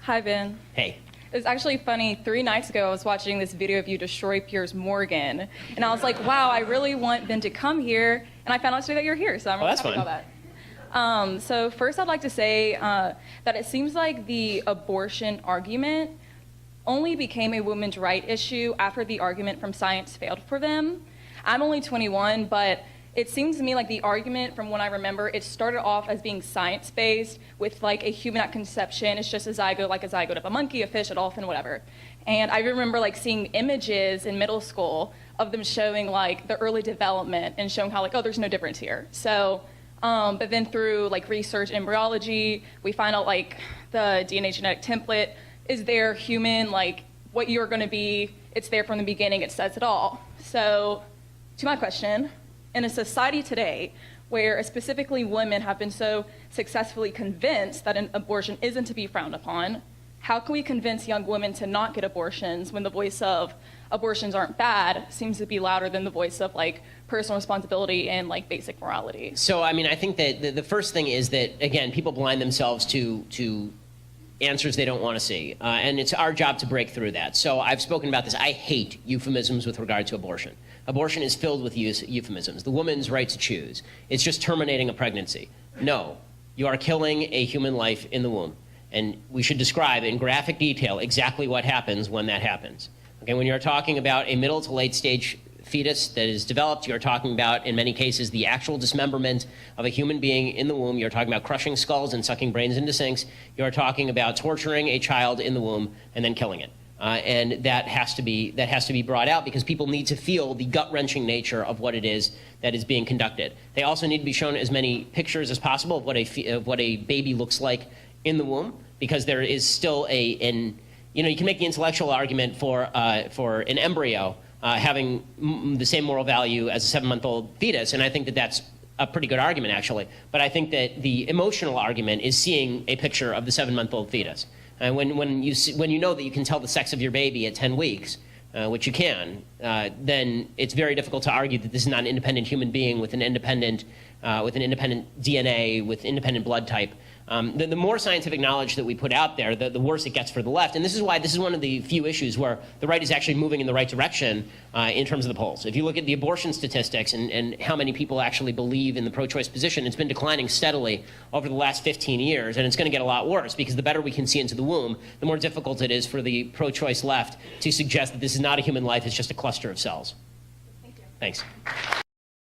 Hi, Ben. Hey. It's actually funny, 3 nights ago I was watching this video of you destroy Piers Morgan, and I was like, wow, I really want Ben to come here, and I found out today that you're here, so I'm really happy about that. So first I'd like to say that it seems like the abortion argument only became a women's right issue after the argument from science failed for them. I'm only 21, but it seems to me like the argument, from what I remember, it started off as being science-based with like a human at conception. It's just a zygote of a monkey, a fish, a dolphin, whatever. And I remember like seeing images in middle school of them showing like the early development and showing how like, oh, there's no difference here. So, but then through like research in embryology, we find out like the DNA genetic template is there, human, like what you're gonna be, it's there from the beginning, it says it all. So, to my question, in a society today where specifically women have been so successfully convinced that an abortion isn't to be frowned upon, how can we convince young women to not get abortions when the voice of abortions aren't bad seems to be louder than the voice of like personal responsibility and like basic morality? So, I mean, I think that the first thing is that, again, people blind themselves to answers they don't want to see. And it's our job to break through that. So I've spoken about this. I hate euphemisms with regard to abortion. Abortion is filled with euphemisms. The woman's right to choose. It's just terminating a pregnancy. No, you are killing a human life in the womb. And we should describe in graphic detail exactly what happens when that happens. Okay, when you're talking about a middle to late stage fetus that is developed, you're talking about, in many cases, the actual dismemberment of a human being in the womb. You're talking about crushing skulls and sucking brains into sinks. You're talking about torturing a child in the womb and then killing it. And that has to be brought out because people need to feel the gut-wrenching nature of what it is that is being conducted. They also need to be shown as many pictures as possible of what a baby looks like in the womb, because there is still you can make the intellectual argument for an embryo having the same moral value as a 7-month-old fetus, and I think that that's a pretty good argument, actually. But I think that the emotional argument is seeing a picture of the 7-month-old fetus. And when you know that you can tell the sex of your baby at 10 weeks, which you can, then it's very difficult to argue that this is not an independent human being with an independent DNA, with independent blood type. The more scientific knowledge that we put out there, the worse it gets for the left. And this is why this is one of the few issues where the right is actually moving in the right direction in terms of the polls. If you look at the abortion statistics and how many people actually believe in the pro-choice position, it's been declining steadily over the last 15 years, and it's going to get a lot worse because the better we can see into the womb, the more difficult it is for the pro-choice left to suggest that this is not a human life, it's just a cluster of cells. Thank you. Thanks.